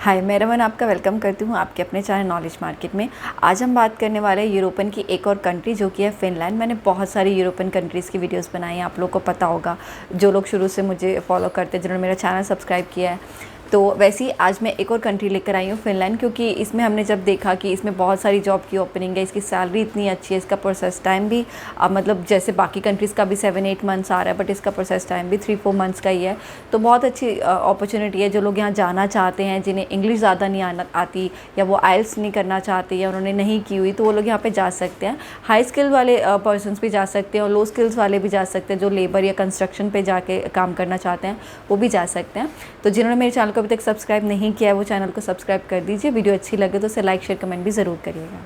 हाय, मैं रमन आपका वेलकम करती हूँ आपके अपने चैनल नॉलेज मार्केट में। आज हम बात करने वाले हैं यूरोपियन की एक और कंट्री जो कि है फ़िनलैंड। मैंने बहुत सारी यूरोपियन कंट्रीज़ की वीडियोस बनाई हैं, आप लोगों को पता होगा, जो लोग शुरू से मुझे फॉलो करते हैं, जिन्होंने मेरा चैनल सब्सक्राइब किया है। तो वैसे ही आज मैं एक और कंट्री लेकर आई हूँ फ़िनलैंड, क्योंकि इसमें हमने जब देखा कि इसमें बहुत सारी जॉब की ओपनिंग है, इसकी सैलरी इतनी अच्छी है, इसका प्रोसेस टाइम भी मतलब जैसे बाकी कंट्रीज़ का भी 7-8 मंथ्स आ रहा है, बट इसका प्रोसेस टाइम भी 3-4 मंथ्स का ही है। तो बहुत अच्छी अपॉर्चुनिटी है। जो लोग यहाँ जाना चाहते हैं, जिन्हें इंग्लिश ज़्यादा नहीं आती, या वो आइल्स नहीं करना चाहते, या उन्होंने नहीं की हुई, तो वो लोग यहाँ पे जा सकते हैं। हाई स्किल वाले पर्सनस भी जा सकते हैं और लो स्किल्स वाले भी जा सकते हैं। जो लेबर या कंस्ट्रक्शन पे जाके काम करना चाहते हैं वो भी जा सकते हैं। तो जिन्होंने मेरे चैनल को अभी तक सब्सक्राइब नहीं किया है वो चैनल को सब्सक्राइब कर दीजिए। वीडियो अच्छी लगे तो उसे लाइक शेयर कमेंट भी ज़रूर करिएगा।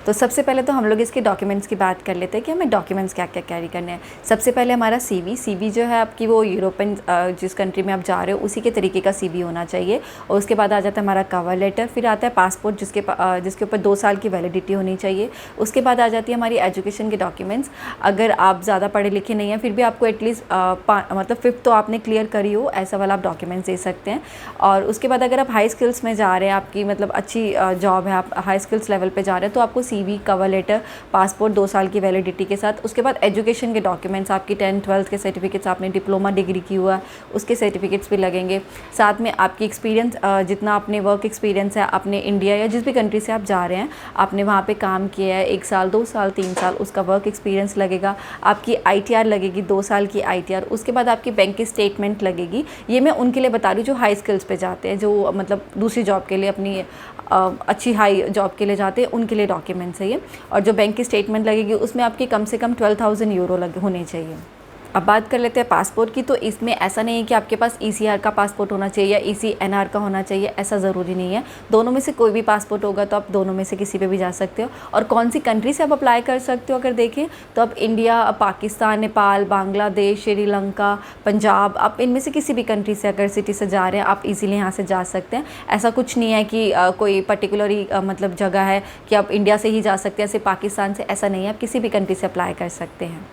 तो सबसे पहले तो हम लोग इसके डॉक्यूमेंट्स की बात कर लेते हैं कि हमें डॉक्यूमेंट्स क्या क्या कैरी करने हैं। सबसे पहले हमारा सीवी जो है आपकी, वो यूरोपियन जिस कंट्री में आप जा रहे हो उसी के तरीके का सीवी होना चाहिए। और उसके बाद आ जाता है हमारा कवर लेटर, फिर आता है पासपोर्ट जिसके ऊपर 2 साल की वैलिडिटी होनी चाहिए। उसके बाद आ जाती है हमारी एजुकेशन के डॉक्यूमेंट्स। अगर आप ज़्यादा पढ़े लिखे नहीं हैं, फिर भी आपको एटलीस्ट मतलब 5th तो आपने क्लियर करी हो, ऐसा वाला आप डॉक्यूमेंट्स दे सकते हैं। और उसके बाद अगर आप हाई स्किल्स में जा रहे हैं, आपकी मतलब अच्छी जॉब है, आप हाई स्किल्स लेवल पे जा रहे हैं, तो आपको सीवी, कवर लेटर, पासपोर्ट 2 साल की वैलिडिटी के साथ, उसके बाद एजुकेशन के डॉक्यूमेंट्स, आपकी 10th-12th के सर्टिफिकेट्स, आपने डिप्लोमा डिग्री की हुआ उसके सर्टिफिकेट्स भी लगेंगे। साथ में आपकी एक्सपीरियंस, जितना आपने वर्क एक्सपीरियंस है अपने इंडिया या जिस भी कंट्री से आप जा रहे हैं, आपने वहाँ पे काम किया है 1 साल, 2 साल, 3 साल, उसका वर्क एक्सपीरियंस लगेगा। आपकी ITR लगेगी, 2 साल की ITR। उसके बाद आपकी बैंक की स्टेटमेंट लगेगी। ये मैं उनके लिए बता रही हूँ जो हाई स्किल्स पे जाते हैं, जो मतलब दूसरी जॉब के लिए, अपनी अच्छी हाई जॉब के लिए जाते हैं, उनके लिए डॉक्यूमेंट्स है ये। और जो बैंक की स्टेटमेंट लगेगी उसमें आपकी कम से कम 12,000 यूरो होने चाहिए। अब बात कर लेते हैं पासपोर्ट की। तो इसमें ऐसा नहीं है कि आपके पास ECR का पासपोर्ट होना चाहिए या ECNR का होना चाहिए, ऐसा ज़रूरी नहीं है। दोनों में से कोई भी पासपोर्ट होगा तो आप दोनों में से किसी पे भी जा सकते हो। और कौन सी कंट्री से आप अप्लाई कर सकते हो अगर देखें तो आप इंडिया, पाकिस्तान, नेपाल, बांग्लादेश, श्रीलंका, पंजाब, आप इनमें से किसी भी कंट्री से अगर सिटी से जा रहे हैं आप इजीली यहाँ से जा सकते हैं। ऐसा कुछ नहीं है कि कोई पर्टिकुलर मतलब जगह है कि आप इंडिया से ही जा सकते हैं, सिर्फ पाकिस्तान से, ऐसा नहीं है। आप किसी भी कंट्री से अप्लाई कर सकते हैं।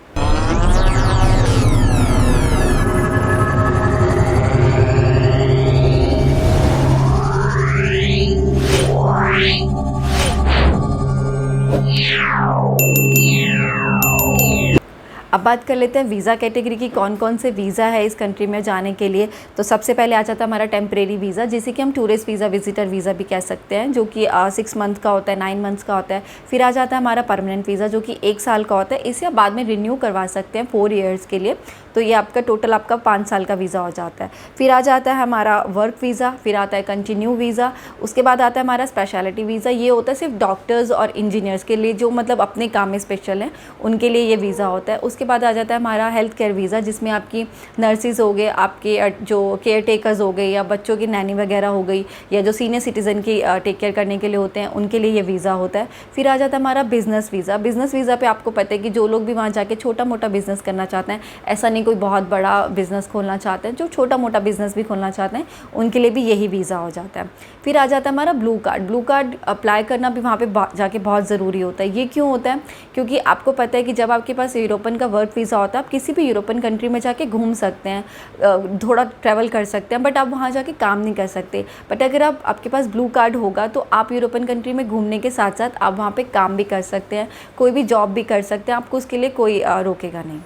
अब बात कर लेते हैं वीज़ा कैटेगरी की, कौन कौन से वीज़ा है इस कंट्री में जाने के लिए। तो सबसे पहले आ जाता है हमारा टेम्परेरी वीज़ा, जिसे कि हम टूरिस्ट वीज़ा, विजिटर वीज़ा भी कह सकते हैं, जो कि 6 मंथ का होता है, 9 मंथ्स का होता है। फिर आ जाता है हमारा परमानेंट वीज़ा, जो कि 1 साल का होता है। इसे आप बाद में रिन्यू करवा सकते हैं 4 ईयर्स के लिए। तो ये आपका टोटल आपका 5 साल का वीज़ा हो जाता है। फिर आ जाता है हमारा वर्क वीज़ा, फिर आता है कंटिन्यू वीज़ा। उसके बाद आता है हमारा स्पेशलिटी वीज़ा। ये होता है सिर्फ डॉक्टर्स और इंजीनियर्स के लिए, जो मतलब अपने काम में स्पेशल हैं, उनके लिए ये वीज़ा होता है। उसके बाद आ जाता है हमारा हेल्थ केयर वीज़ा, जिसमें आपकी नर्सिस हो गए, आपके जो केयर टेकर्स हो गए, या बच्चों की नैनी वगैरह हो गई, या जो सीनियर सिटीज़न की टेक केयर करने के लिए होते हैं, उनके लिए ये वीज़ा होता है। फिर आ जाता है हमारा बिज़नेस वीज़ा। बिज़नेस वीज़ा पे आपको पता है कि जो लोग भी वहाँ जाके छोटा मोटा बिज़नेस करना चाहते हैं, ऐसा नहीं कोई बहुत बड़ा बिज़नेस खोलना चाहते हैं, जो छोटा मोटा बिज़नेस भी खोलना चाहते हैं, उनके लिए भी यही वीज़ा हो जाता है। फिर आ जाता है हमारा blue card. Blue card apply करना भी वहाँ पे जाके बहुत ज़रूरी होता है। ये क्यों होता है? क्योंकि आपको पता है कि जब आपके पास यूरोपियन का वर्क वीज़ा होता है, आप किसी भी यूरोपियन कंट्री में जाके घूम सकते हैं, थोड़ा ट्रैवल कर सकते हैं, बट आप वहाँ जाके काम नहीं कर सकते। बट अगर आपके पास ब्लू कार्ड होगा तो आप यूरोपियन कंट्री में घूमने के साथ साथ आप वहाँ पे काम भी कर सकते हैं, कोई भी जॉब भी कर सकते हैं, आपको उसके लिए कोई रोकेगा नहीं।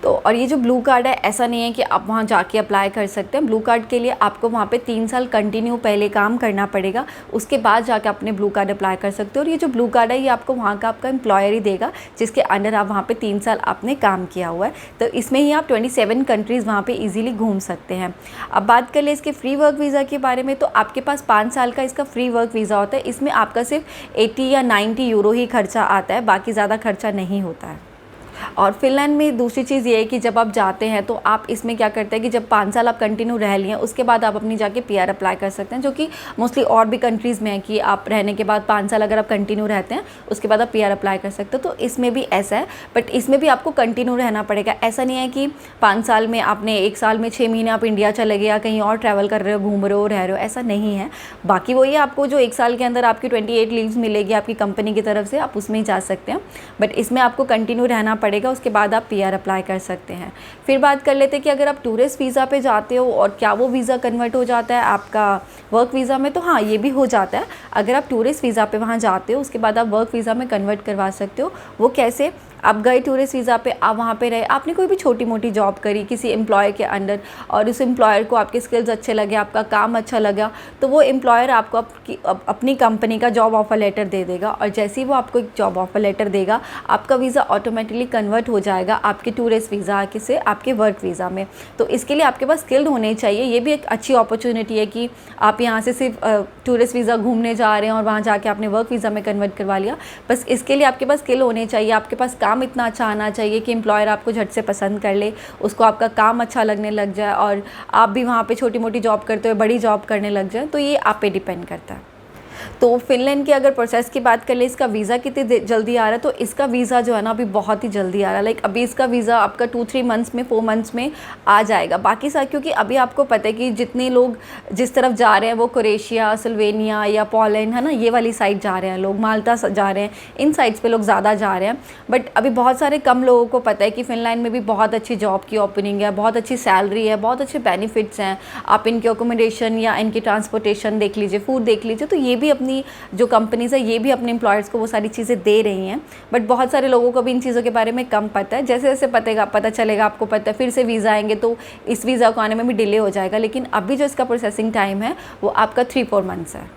तो और ये जो ब्लू कार्ड है, ऐसा नहीं है कि आप वहाँ जाके अप्लाई कर सकते हैं। ब्लू कार्ड के लिए आपको वहाँ पे 3 साल कंटिन्यू पहले काम करना पड़ेगा, उसके बाद जाके अपने ब्लू कार्ड अप्लाई कर सकते हो। और ये जो ब्लू कार्ड है, ये आपको वहाँ का आपका एम्प्लॉयर ही देगा, जिसके अंडर आप वहाँ पे 3 साल आपने काम किया हुआ है। तो इसमें ही आप 27 कंट्रीज़ वहाँ पर ईजिली घूम सकते हैं। अब बात कर ले इसके फ्री वर्क वीज़ा के बारे में, तो आपके पास 5 साल का इसका फ्री वर्क वीज़ा होता है। इसमें आपका सिर्फ 80 या 90 यूरो ही खर्चा आता है, बाकी ज़्यादा खर्चा नहीं होता है। और फ़िनलैंड में दूसरी चीज़ ये है कि जब आप जाते हैं तो आप इसमें क्या करते हैं कि जब 5 साल आप कंटिन्यू रह लिए, उसके बाद आप अपनी जाके PR अप्लाई कर सकते हैं, जो कि मोस्टली और भी कंट्रीज़ में है कि आप रहने के बाद 5 साल अगर आप कंटिन्यू रहते हैं, उसके बाद आप PR अप्लाई कर सकते हो। तो इसमें भी ऐसा है, बट इसमें भी आपको कंटिन्यू रहना पड़ेगा। ऐसा नहीं है कि 5 साल में आपने 1 साल में 6 महीने आप इंडिया चले गए या कहीं और ट्रैवल कर रहे हो, घूम रहे हो, रह रहे हो, ऐसा नहीं है। बाकी वही आपको जो 1 साल के अंदर आपकी 28 लीव्स मिलेगी आपकी कंपनी की तरफ से, आप उसमें ही जा सकते हैं। बट इसमें आपको कंटिन्यू रहना पड़ेगा पड़ेगा, उसके बाद आप PR अप्लाई कर सकते हैं। फिर बात कर लेते हैं कि अगर आप टूरिस्ट वीज़ा पे जाते हो और क्या वो वीज़ा कन्वर्ट हो जाता है आपका वर्क वीज़ा में, तो हाँ ये भी हो जाता है। अगर आप टूरिस्ट वीज़ा पे वहाँ जाते हो उसके बाद आप वर्क वीज़ा में कन्वर्ट करवा सकते हो। वो कैसे? आप गए टूरिस्ट वीज़ा पे, आप वहाँ पे रहे, आपने कोई भी छोटी मोटी जॉब करी किसी एम्प्लॉयर के अंडर और उस एम्प्लॉयर को आपके स्किल्स अच्छे लगे, आपका काम अच्छा लगा, तो वो एम्प्लॉयर आपको अपनी कंपनी का जॉब ऑफ़र लेटर दे देगा और जैसे ही वो आपको एक जॉब ऑफ़र लेटर देगा आपका वीज़ा ऑटोमेटिकली कन्वर्ट हो जाएगा आपके टूरिस्ट वीज़ा से आपके वर्क वीज़ा में। तो इसके लिए आपके पास स्किल्ड होने चाहिए। ये भी एक अच्छी अपॉर्चुनिटी है कि आप यहाँ से सिर्फ टूरिस्ट वीज़ा घूमने जा रहे हैं और वहाँ जाके आपने वर्क वीज़ा में कन्वर्ट करवा लिया। बस इसके लिए आपके पास स्किल होने चाहिए, आपके पास काम इतना अच्छा आना चाहिए कि एम्प्लॉयर आपको झट से पसंद कर ले, उसको आपका काम अच्छा लगने लग जाए और आप भी वहाँ पे छोटी मोटी जॉब करते हुए बड़ी जॉब करने लग जाए। तो ये आप पे डिपेंड करता है। तो फ़िनलैंड की अगर प्रोसेस की बात कर ले, इसका वीज़ा कितनी जल्दी आ रहा है, तो इसका वीज़ा जो है ना अभी बहुत ही जल्दी आ रहा है। लाइक अभी इसका वीज़ा आपका 2-3 मंथ्स में 4 मंथ्स में आ जाएगा। बाकी साथ क्योंकि अभी आपको पता है कि जितने लोग जिस तरफ जा रहे हैं वो क्रोएशिया, स्लोवेनिया या पोलैंड है ना, ये वाली साइड जा रहे हैं लोग, माल्टा जा रहे हैं, इन साइड्स पे लोग ज़्यादा जा रहे हैं। बट अभी बहुत सारे कम लोगों को पता है कि फ़िनलैंड में भी बहुत अच्छी जॉब की ओपनिंग है, बहुत अच्छी सैलरी है, बहुत अच्छे बेनिफिट्स हैं। आप इनकी अकोमोडेशन या इनकी ट्रांसपोर्टेशन देख लीजिए, फूड देख लीजिए, तो ये भी अपनी जो कंपनीज़ है ये भी अपने एम्प्लॉयर्स को वो सारी चीज़ें दे रही हैं। बट बहुत सारे लोगों को भी इन चीज़ों के बारे में कम पता है। जैसे जैसे पता चलेगा, आपको पता है फिर से वीज़ा आएंगे तो इस वीज़ा को आने में भी डिले हो जाएगा। लेकिन अभी जो इसका प्रोसेसिंग टाइम है वो आपका 3-4 मंथ्स है।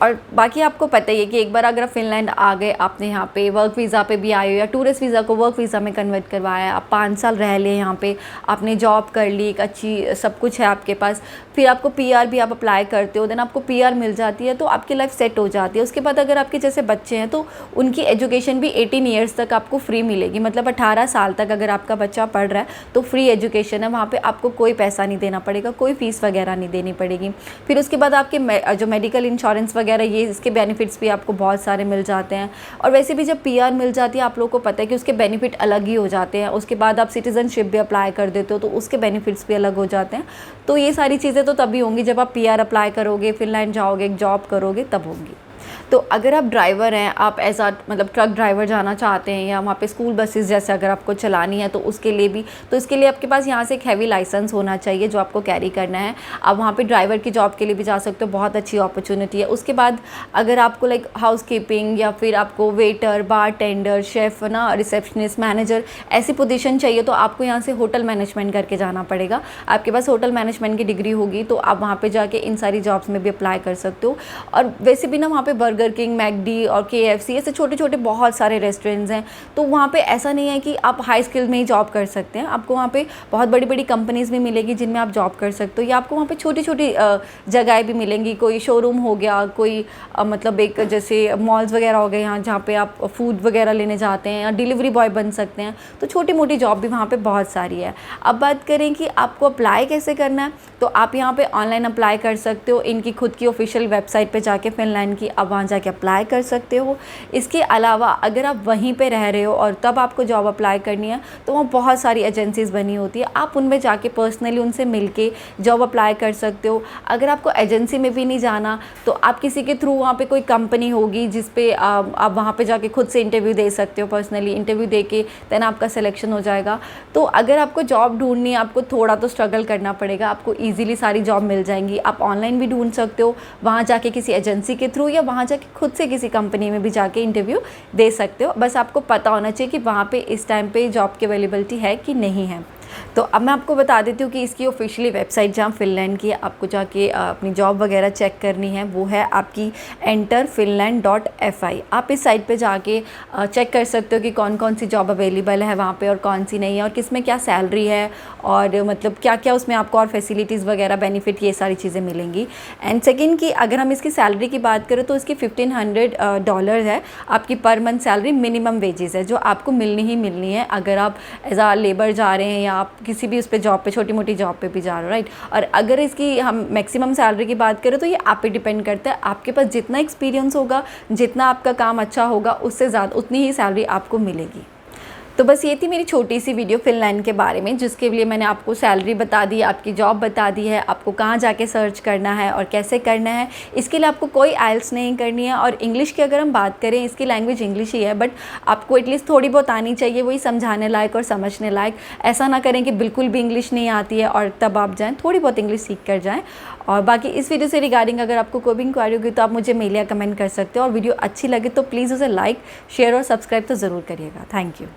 और बाकी आपको पता ही है कि एक बार अगर आप फ़िनलैंड आ गए, आपने यहाँ पे वर्क वीज़ा पे भी आए हो या टूरिस्ट वीज़ा को वर्क वीज़ा में कन्वर्ट करवाया, आप 5 साल रह लिए यहाँ पे, आपने जॉब कर ली, एक अच्छी सब कुछ है आपके पास, फिर आपको PR भी आप अप्लाई करते हो, देन आपको PR मिल जाती है तो आपकी लाइफ सेट हो जाती है। उसके बाद अगर आपके जैसे बच्चे हैं तो उनकी एजुकेशन भी 18 ईयर्स तक आपको फ्री मिलेगी। मतलब 18 साल तक अगर आपका बच्चा पढ़ रहा है तो फ्री एजुकेशन है, वहाँ पर आपको कोई पैसा नहीं देना पड़ेगा, कोई फ़ीस वगैरह नहीं देनी पड़ेगी। फिर उसके बाद आपके जो मेडिकल इंश्योरेंस वगैरह ये इसके बेनिफिट्स भी आपको बहुत सारे मिल जाते हैं। और वैसे भी जब PR मिल जाती है आप लोगों को पता है कि उसके बेनिफिट अलग ही हो जाते हैं। उसके बाद आप सिटीज़नशिप भी अप्लाई कर देते हो तो उसके बेनिफिट्स भी अलग हो जाते हैं। तो ये सारी चीज़ें तो तभी होंगी जब आप PR अप्लाई करोगे, फ़िनलैंड जाओगे, एक जॉब करोगे, तब होंगी। तो अगर आप ड्राइवर हैं, आप एज आ मतलब ट्रक ड्राइवर जाना चाहते हैं या वहाँ पे स्कूल बसेस जैसे अगर आपको चलानी है तो उसके लिए भी, तो इसके लिए आपके पास यहाँ से एक हैवी लाइसेंस होना चाहिए जो आपको कैरी करना है। आप वहाँ पे ड्राइवर की जॉब के लिए भी जा सकते हो, बहुत अच्छी अपॉर्चुनिटी है। उसके बाद अगर आपको लाइक हाउस कीपिंग या फिर आपको वेटर, बार टेंडर, शेफ़ ना, रिसेप्शनिस्ट, मैनेजर ऐसी पोजीशन चाहिए तो आपको यहाँ से होटल मैनेजमेंट करके जाना पड़ेगा। आपके पास होटल मैनेजमेंट की डिग्री होगी तो आप वहाँ पर जाके इन सारी जॉब्स में भी अप्लाई कर सकते हो। और वैसे भी ना वहाँ पर बर्गर किंग, मैकडी और KFC ऐसे छोटे छोटे बहुत सारे रेस्टोरेंट्स हैं। तो वहाँ पे ऐसा नहीं है कि आप हाई स्किल में ही जॉब कर सकते हैं, आपको वहाँ पे बहुत बड़ी बड़ी कंपनीज़ भी मिलेगी जिनमें आप जॉब कर सकते हो, या आपको वहाँ पे छोटी छोटी जगहें भी मिलेंगी। कोई शोरूम हो गया, कोई मतलब एक जैसे मॉल्स वगैरह हो गए यहाँ जहाँ पे आप फूड वगैरह लेने जाते हैं, या डिलीवरी बॉय बन सकते हैं। तो छोटी मोटी जॉब भी वहाँ पर बहुत सारी है। अब बात करें कि आपको अप्लाई कैसे करना है, तो आप यहाँ पर ऑनलाइन अप्लाई कर सकते हो। इनकी खुद की ऑफिशियल वेबसाइट पर जाके फ़िनलैंड की, आप वहाँ जाके अप्लाई कर सकते हो। इसके अलावा अगर आप वहीं पे रह रहे हो और तब आपको जॉब अप्लाई करनी है तो वहाँ बहुत सारी एजेंसीज़ बनी होती है, आप उनमें जाके पर्सनली उनसे मिलके जॉब अप्लाई कर सकते हो। अगर आपको एजेंसी में भी नहीं जाना तो आप किसी के थ्रू वहाँ पे कोई कंपनी होगी जिस पे आप वहाँ पे जाके खुद से इंटरव्यू दे सकते हो, पर्सनली इंटरव्यू दे के देन आपका सिलेक्शन हो जाएगा। तो अगर आपको जॉब ढूंढनी है, आपको थोड़ा तो स्ट्रगल करना पड़ेगा, आपको ईजिली सारी जॉब मिल जाएंगी। आप ऑनलाइन भी ढूंढ सकते हो, वहाँ जाके किसी एजेंसी के थ्रू, या वहाँ जाके खुद से किसी कंपनी में भी जाके इंटरव्यू दे सकते हो। बस आपको पता होना चाहिए कि वहाँ पे इस टाइम पे जॉब की अवेलेबिलिटी है कि नहीं है। तो अब मैं आपको बता देती हूँ कि इसकी ऑफिशियली वेबसाइट जहाँ फ़िनलैंड की आपको जाके अपनी जॉब वगैरह चेक करनी है वो है आपकी enterfinland.fi। आप इस साइट पे जाके चेक कर सकते हो कि कौन कौन सी जॉब अवेलेबल है वहाँ पे और कौन सी नहीं है, और किस में क्या सैलरी है, और मतलब क्या क्या उसमें आपको और फैसिलिटीज़ वगैरह बेनिफिट, ये सारी चीज़ें मिलेंगी। एंड सेकेंड की अगर हम इसकी सैलरी की बात करें तो इसकी $1500 है आपकी per month salary, minimum wages है जो आपको मिलनी ही मिलनी है अगर आप एज आ लेबर जा रहे हैं या आप किसी भी उस पर जॉब पे, छोटी मोटी जॉब पे भी जा रहे हो, राइट। और अगर इसकी हम मैक्सिमम सैलरी की बात करें तो ये आप पे डिपेंड करता है, आपके पास जितना एक्सपीरियंस होगा, जितना आपका काम अच्छा होगा, उससे ज़्यादा उतनी ही सैलरी आपको मिलेगी। तो बस ये थी मेरी छोटी सी वीडियो फिनलैंड के बारे में, जिसके लिए मैंने आपको सैलरी बता दी, आपकी जॉब बता दी है, आपको कहाँ जाके सर्च करना है और कैसे करना है। इसके लिए आपको कोई आइल्स नहीं करनी है। और इंग्लिश की अगर हम बात करें, इसकी लैंग्वेज इंग्लिश ही है, बट आपको एटलीस्ट थोड़ी बहुत आनी चाहिए, वही समझाने लायक और समझने लायक। ऐसा ना करें कि बिल्कुल भी इंग्लिश नहीं आती है और तब आप जाएँ, थोड़ी बहुत इंग्लिश सीख कर जाएँ। और बाकी इस वीडियो से रिगार्डिंग अगर आपको कोई भी इंक्वायरी होगी तो आप मुझे मेल या कमेंट कर सकते हो। और वीडियो अच्छी लगे तो प्लीज़ उसे लाइक, शेयर और सब्सक्राइब तो ज़रूर करिएगा। Thank you.